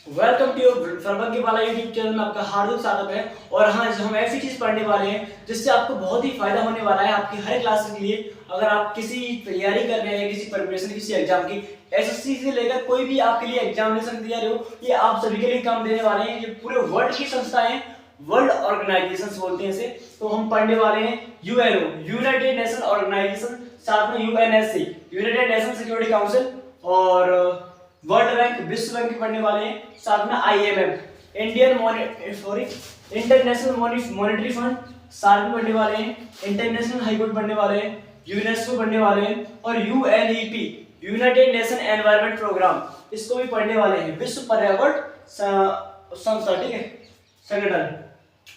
Welcome to फरबंगी वाला YouTube channel में आपका हार्दिक स्वागत है। और हाँ, हम ऐसी चीज पढ़ने वाले हैं जिससे आपको बहुत ही फायदा होने वाला है आपकी हर क्लास के लिए। अगर आप किसी तैयारी कर रहे हैं, किसी प्रिपरेशन, किसी एग्जाम की, एसएससी से लेकर कोई भी आपके लिए एग्जामिनेशन तैयारी हो, ये आप सभी के लिए काम देने वाले हैं। ये पूरे वर्ल्ड की संस्था है, वर्ल्ड ऑर्गेनाइजेशन बोलते हैं इसे। तो हम पढ़ने वाले हैं यूएनओ, यूनाइटेड नेशन ऑर्गेनाइजेशन, साथ में UNSC, United Nation Security council, और वर्ल्ड बैंक, विश्व बैंक पढ़ने वाले हैं, साथ में आईएमएफ, इंटरनेशनल मॉनेटरी फंड, साथ में पढ़ने वाले हैं, इंटरनेशनल हाई कोर्ट पढ़ने वाले हैं, यूनेस्को पढ़ने वाले हैं, और UNEP, United Nation Environment Programme, इसको भी पढ़ने वाले हैं, विश्व पर्यावरण संस्था, ठीक है, संगठन।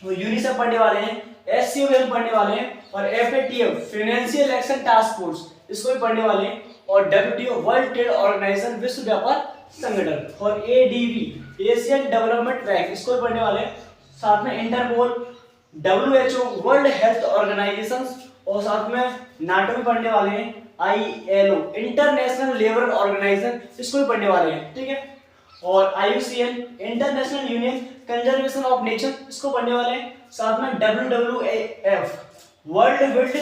वो यूनिसेफ पढ़ने वाले हैं, एससीओ पढ़ने वाले हैं, और FATF, financial action task force, इसको भी पढ़ने वाले हैं, और डब्ल्यूटीओ, वर्ल्ड ट्रेड ऑर्गेनाइजेशन, विश्व व्यापार संगठन, और एडीबी, एशियन डेवलपमेंट बैंक, इसको भी पढ़ने वाले हैं, साथ में Interpol, WHO, World Health Organization, और साथ में नाटो भी पढ़ने वाले हैं, आईएलओ, इंटरनेशनल लेबर ऑर्गेनाइजेशन, इसको भी पढ़ने वाले हैं, ठीक है, और IUCN, international union conservation of nature, इसको पढ़ने वाले हैं, साथ में WWF, world wild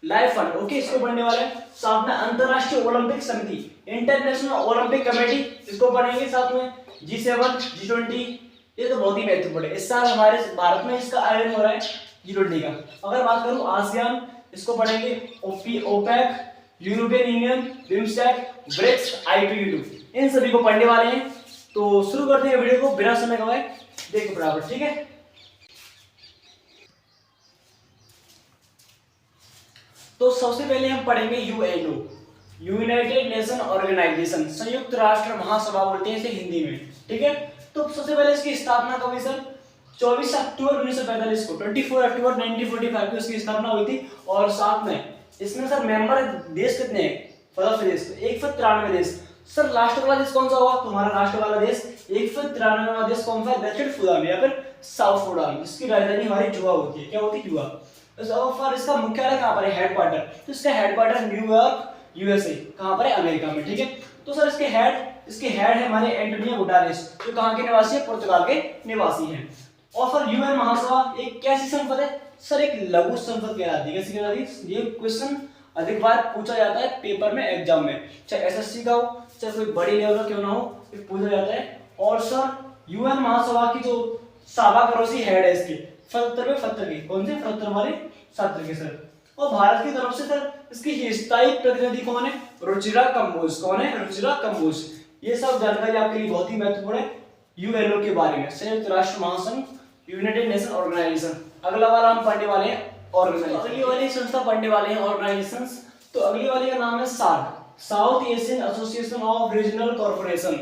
life fund, okay, इसको पढ़ने वाले हैं, साथ में अंतरराष्ट्रीय ओलंपिक समिति, इंटरनेशनल ओलंपिक कमेटी, इसको पढ़ेंगे, साथ में G7, G20, ये तो बहुत ही महत्वपूर्ण है। इस साल हमारे भारत में इसका आयोजन हो रहा है G20 का। अगर बात करूं आसियान, इसको पढ़ेंगे, OPEC, European Union, BIMSTEC, BRICS, I2U2, इन सभी को पढ़ने वाले हैं। तो शुरू करते हैं वीडियो को बिना समय गवाए, देखो बराबर, ठीक है। तो सबसे पहले हम पढ़ेंगे यूएनओ, यूनाइटेड नेशन ऑर्गेनाइजेशन, संयुक्त राष्ट्र महासभा बोलते हैं इसे हिंदी में, ठीक है। तो सबसे पहले इसकी स्थापना कब हुई सर? 24 अक्टूबर 1945 को, 24 अक्टूबर 1945 को इसकी स्थापना हुई थी। और साथ में इसमें सर मेंबर देश कितने हैं? सदस्य देश 193 देश। सर राष्ट्र वाला देश कौन सा होगा? तुम्हारा राष्ट्र वाला देश 193वां देश कौन सा है? दक्षिण सूडान या फिर साउथ सूडान, जिसकी राजधानी हमारी जुबा होती है। क्या होती है? जुबा। और इसका मुख्यालय कहाँ पर है? हेडक्वार्टर, तो इसका हेडक्वार्टर न्यूयॉर्क, यूएसए, कहाँ पर है? अमेरिका में, ठीक है। तो सर इसके हेड है हमारे एंटोनियो गुटेरेस, जो कहाँ के निवासी है? पुर्तगाल के निवासी हैं। और सर यूएन महासभा एक कैसी संसद है? सर एक लघु संसद कहलाती है। कैसी कहलाती है? ये क्वेश्चन अधिक बार पूछा जाता है पेपर में, एग्जाम में, चाहे एसएससी का हो, चाहे कोई बड़ी लेवल का क्यों ना हो, ये पूछा जाता है। और सर यूएन महासभा की जो साबा करोसी हेड है इसके 77वें सत्र के, कौन से 77 वाले सत्र के सर। और भारत की तरफ से सर इसकी स्थायी प्रतिनिधि कौन है? रुचिरा कंबोज। कौन है? रुचिरा कंबोज। ये सब जानकारी आपके लिए बहुत ही महत्वपूर्ण है यूएनओ के बारे में, संयुक्त राष्ट्र महासंघ, यूनाइटेड नेशन ऑर्गेनाइजेशन। अगला वाला हम पढ़ने वाले हैं ऑर्गेनाइजेशन। अगली वाली संस्था पढ़ने वाले हैं ऑर्गेनाइजेशंस। तो अगली वाली का नाम है SAARC, South Asian Association of Regional corporation,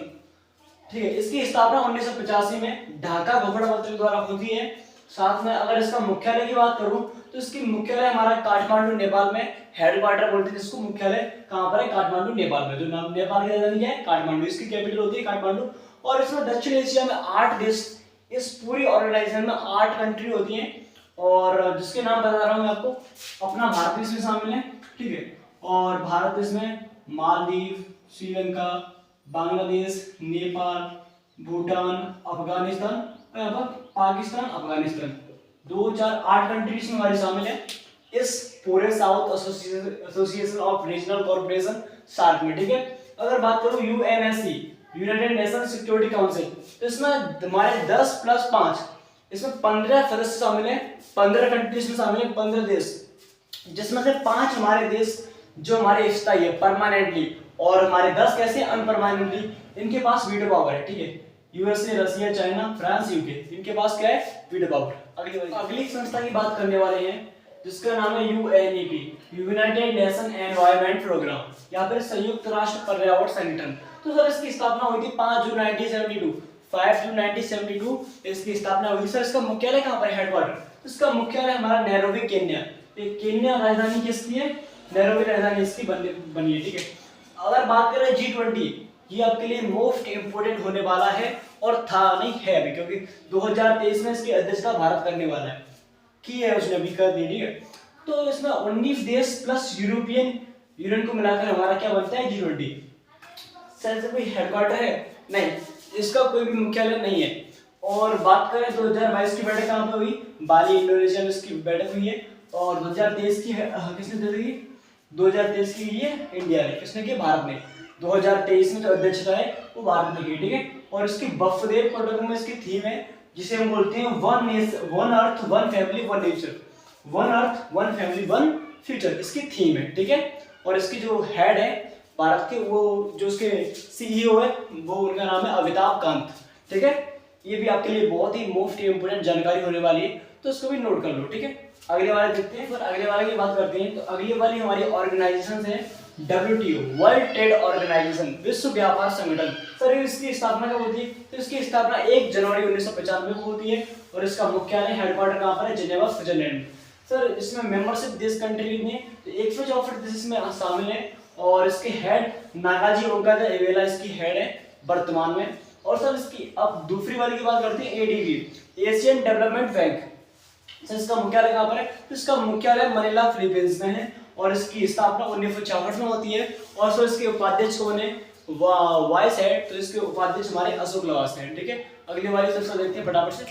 ठीक है। इसकी स्थापना 1985 में ढाका घोषणापत्र द्वारा होती है। साथ में अगर इसका मुख्यालय की बात करूं तो इसकी मुख्यालय हमारा काठमांडू नेपाल में, हेडक्वार्टर बोलते हैं जिसको, मुख्यालय कहां पर है? काठमांडू नेपाल में। जो नाम नेपाल की राजधानी है काठमांडू, इसकी कैपिटल होती है काठमांडू। और इसमें दक्षिण एशिया में 8 देश, इस पूरी ऑर्गेनाइजेशन में 8 कंट्री होती हैं, और जिसके नाम बता रहा हूं मैं आपको। अपना भारत इसमें शामिल है, ठीक है। और भारत इसमें मालदीव, श्रीलंका, बांग्लादेश, नेपाल, भूटान, अफगानिस्तान, और यहाँ पर पाकिस्तान, अफगानिस्तान, 2 4 8 कंट्रीज में हमारी शामिल है इस पूरे South Association of Regional corporation, SAARC में, ठीक है। अगर बात करूं UNSC, United Nation Security Council, तो इसमें हमारे 10 + 5, इसमें 15 सदस्य शामिल हैं, 15 कंट्रीज में शामिल है, 15 देश, जिसमें से 5 हमारे देश जो हमारे स्थायी है परमानेंटली, और हमारे 10 कैसे? अनपरमानेंटली। इनके पास वीटो पावर है, ठीक है। USA, Russia, China, France, UK, इनके पास क्या है? Veto power. अगली संस्था की बात करने वाले हैं जिसका नाम है UNEP, United Nation Environment Programme, या फिर संयुक्त राष्ट्र पर्यावरण संगठन। तो सर इसकी स्थापना हुई थी 5 जून 1972, 5 जून 1972 इसकी स्थापना हुई थी। सर इसका मुख्यालय कहाँ पर है? हेडक्वार्टर, इसका मुख्यालय हमारा नैरोबी, केन्या। केन्या राजधानी किसकी है? नैरोबी राजधानी इसकी बनी है, ठीक है। अगर बात करें G20, ये आपके लिए मोस्ट इंपोर्टेंट होने वाला है, और था नहीं है अभी, क्योंकि 2023 में इसकी अध्यक्षता भारत करने वाला है, की है उसने अभी कर दी, ठीक है। तो इसमें 19 देश प्लस यूरोपियन यूनियन को मिलाकर हमारा क्या बनता है? G20। सर कोई हेडक्वार्टर है? नहीं, इसका कोई भी मुख्यालय नहीं है। और बात करें 2022 की बैठक कहाँ पे हुई, बाली इंडोनेशिया में इसकी बैठक हुई है। और 2023 की किसने दी थी, 2023 की ये इंडिया ने, किसने की, भारत ने। 2023 में जो अध्यक्षता है वो भारत ने की, ठीक है। और इसकी वसुधैव कुटुंबकम में इसकी थीम है, जिसे हम बोलते हैं one earth one family one nature, one earth one family one future, इसकी थीम है, ठीक है। और इसकी जो हेड है भारत के, वो जो उसके सीईओ है वो उनका नाम है अमिताभ कांत, ठीक है। ये भी आपके लिए बहुत ही मोस्ट इंपोर्टेंट जानकारी होने वाली है, तो इसको भी नोट कर लो, ठीक है। अगले वाले देखते हैं, फिर अगले वाले की बात करते हैं। तो अगली वाली हमारी ऑर्गेनाइजेशन है WTO, वर्ल्ड ट्रेड ऑर्गेनाइजेशन, विश्व व्यापार संगठन। सर इसकी स्थापना कब होती है, तो इसकी स्थापना 1 जनवरी 1995 को होती है। और इसका मुख्यालय हेडक्वार्टर कहाँ पर है, जिनेवा स्विट्जरलैंड। सर इसमें मेंबरशिप देश कंट्री कितनी है, तो 164 देश इसमें शामिल है। और इसके हेड नागाजी ओकादा एवेला इसकी हेड है वर्तमान में। और सर इसकी अब दूसरी वाली की बात करते हैं, ADB, Asian development bank. Sir इसका मुख्यालय कहाँ पर है, तो इसका मुख्यालय मनीला फिलीपींस में है। और इसकी स्थापना 1966 में होती है। और सर इसके उपाध्यक्ष कौन है, वाइस हेड, तो इसके उपाध्यक्ष हमारे अशोक लवासा हैं, ठीक है। अगली वाली संस्था देखते हैं फटाफट से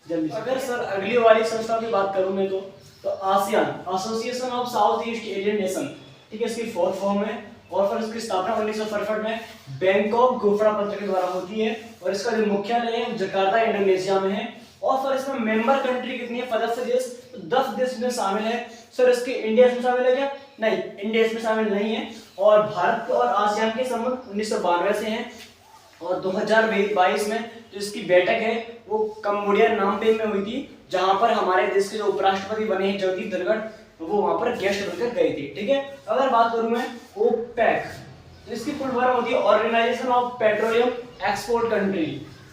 जल्दी। अगर सर अगली वाली संस्था की बात करूं मैं तो ASEAN, association of south east Asian nation, ठीक है, इसकी 4th फॉर्म है। और फिर इसकी स्थापना 1967 में बैंकॉक घोषणा पत्र के द्वारा होती है। और इसका जो मुख्यालय है जकार्ता इंडोनेशिया में है। और फिर इसमें मेंबर कंट्री कितनी है, सदस्य देश, तो 10 देश में शामिल है। सर इसके इंडिया इसमें शामिल है क्या, नहीं, इंडिया इसमें शामिल नहीं है। और भारत और आसियान के संबंध 1992 से हैं। और 2022 में जो इसकी बैठक है वो कंबोडिया नामपेम में हुई थी, जहां पर हमारे देश के जो उपराष्ट्रपति बने हैं जगदीप धनखड़, वो वहां पर गेस्ट बनकर गए थे, ठीक है। अगर बात करूं मैं ओपेक, तो इसकी फुल फॉर्म होती है organization of petroleum export country,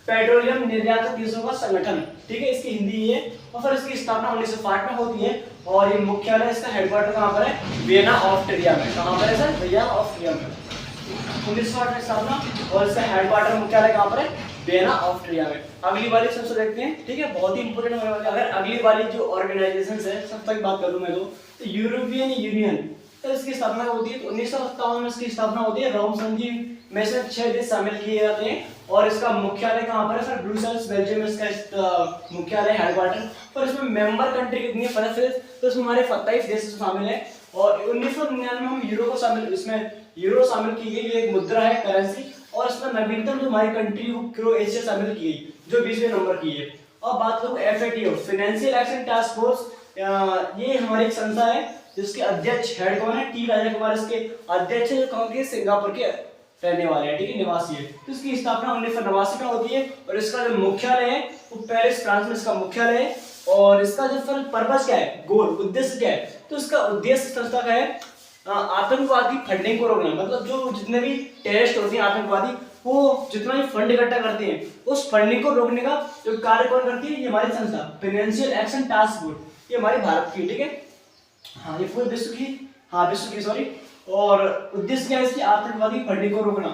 petroleum निर्यातक देशों का संगठन, ठीक है, इसकी हिंदी है। और फिर इसकी स्थापना 1960 में होती है। और ये मुख्यालय इसका हेडक्वार्टर कहाँ पर है, वियना ऑस्ट्रिया में। कहाँ पर है सर, वियना ऑस्ट्रिया में, 1960 में स्थापना। और इसका हेडक्वार्टर मुख्यालय कहाँ पर है, वियना ऑस्ट्रिया में। अगली वाली सबसे देखते हैं, ठीक है, बहुत ही इंपोर्टेंट होने वाली है। अगर अगली वाली जो ऑर्गेनाइजेशन है सब तक बात करूं मैं तो यूरोपियन यूनियन, तो इसकी स्थापना होती है 1957 में इसकी स्थापना होती है। रोम संधि में से 6 देश शामिल किए जाते हैं। और इसका मुख्यालय कहाँ पर है सर, ब्रुसेल्स बेल्जियम में इसका मुख्यालय हेडक्वार्टर। और इसमें मेंबर कंट्री कितनी है, 50 देश, तो इसमें हमारे 27 देश शामिल है। और 1999 में हम यूरो को शामिल, इसमें यूरो शामिल की गई, ये एक मुद्रा है, करेंसी। और इसमें नवीनतम जो हमारी कंट्री वो क्रोएशिया शामिल की गई, जो 20वें नंबर की है। अब बात करूं FATF, financial action task force, ये हमारी एक संस्था है जिसके अध्यक्ष हेड कौन है, T राजा कुमार इसके अध्यक्ष है, जो कहाँ के, सिंगापुर के रहने वाले हैं, ठीक है, निवासी है। तो इसकी स्थापना 1989 में होती है। और इसका जो मुख्यालय है वो पेरिस फ्रांस में इसका मुख्यालय है। और इसका जो पर्पस क्या है, गोल, उद्देश्य क्या है, तो इसका उद्देश्य संस्था का है आतंकवादी फंडिंग को रोकना। मतलब जो जितने भी टेररिस्ट होते हैं आतंकवादी, वो जितना भी फंड इकट्ठा करते हैं, उस फंडिंग को रोकने का जो कार्य कौन करती है, ये हमारी संस्था फाइनेंशियल एक्शन टास्क फोर्स, ये हमारी भारत की, ठीक है। हाँ, ये पूरे विश्व की, हाँ विश्व की, सॉरी। और उद्देश्य क्या है इसकी, आतंकवादी फंडिंग को रोकना।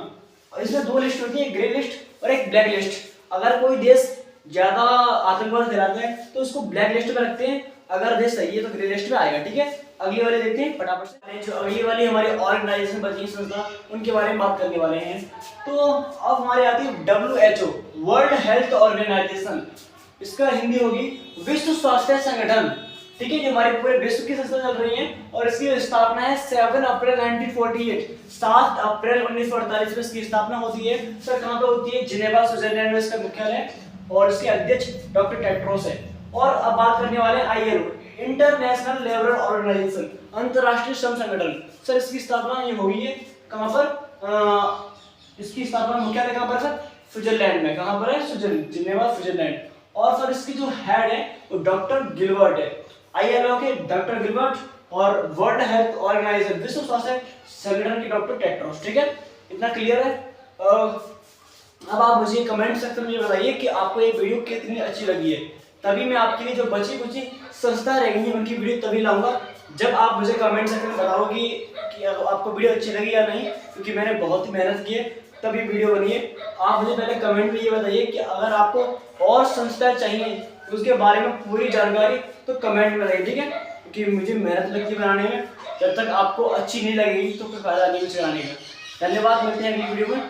और इसमें 2 लिस्ट होती है, ग्रे लिस्ट और एक ब्लैक लिस्ट। अगर कोई देश ज्यादा आतंकवाद फैलाता है तो उसको ब्लैक लिस्ट में रखते हैं, अगर देश सही है तो ग्रे लिस्ट में आएगा, ठीक है। अगली वाले देखते हैं फटाफट से। जो अगली वाली हमारी ऑर्गेनाइजेशन बची संस्था, उनके बारे में बात करने वाले हैं। तो अब हमारे आती है WHO, वर्ल्ड हेल्थ ऑर्गेनाइजेशन, इसका हिंदी होगी विश्व स्वास्थ्य संगठन, ठीक है, जो हमारे पूरे विश्व की संस्था चल रही है। और इसकी स्थापना है 7 अप्रैल 1948, 7 अप्रैल 1948 में इसकी स्थापना होती है। सर कहाँ पे होती है, जिनेवा स्विट्जरलैंड में इसका मुख्यालय। और इसके अध्यक्ष डॉक्टर टेड्रोस है। और अब बात करने वाले हैं ILO, इंटरनेशनल लेबर ऑर्गेनाइजेशन, अंतरराष्ट्रीय श्रम संगठन। सर इसकी स्थापना ये हुई है कहाँ पर, इसकी स्थापना मुख्यालय कहाँ पर सर, स्विट्जरलैंड में। कहाँ पर है, स्विट्जरलैंड, जिनेवा स्विट्जरलैंड। और सर इसकी जो हेड है वो डॉक्टर गिलबर्ट है, ILO के डॉक्टर गिलबर्ट। और वर्ल्ड हेल्थ ऑर्गेनाइजेशन, विश्व स्वास्थ्य संगठन के डॉक्टर टेड्रोस, ठीक है, इतना क्लियर है। अब आप मुझे कमेंट सेक्शन में बताइए कि आपको ये वीडियो कितनी अच्छी लगी है। तभी मैं आपके लिए जो बची कुछ संस्था रहेंगी उनकी वीडियो तभी लाऊंगा जब आप मुझे कमेंट सेक्शन में बताओगे कि आपको वीडियो अच्छी लगी या नहीं, क्योंकि मैंने बहुत ही मेहनत की है तब ये वीडियो बनी है। आप मुझे पहले कमेंट में ये बताइए कि अगर आपको और संस्था चाहिए उसके बारे में पूरी जानकारी तो कमेंट में बताइए, ठीक है, क्योंकि मुझे मेहनत लगती है बनाने में। जब तक आपको अच्छी नहीं लगेगी तो कोई फायदा नहीं चलाने का। धन्यवाद, मिलते हैं अगली वीडियो में।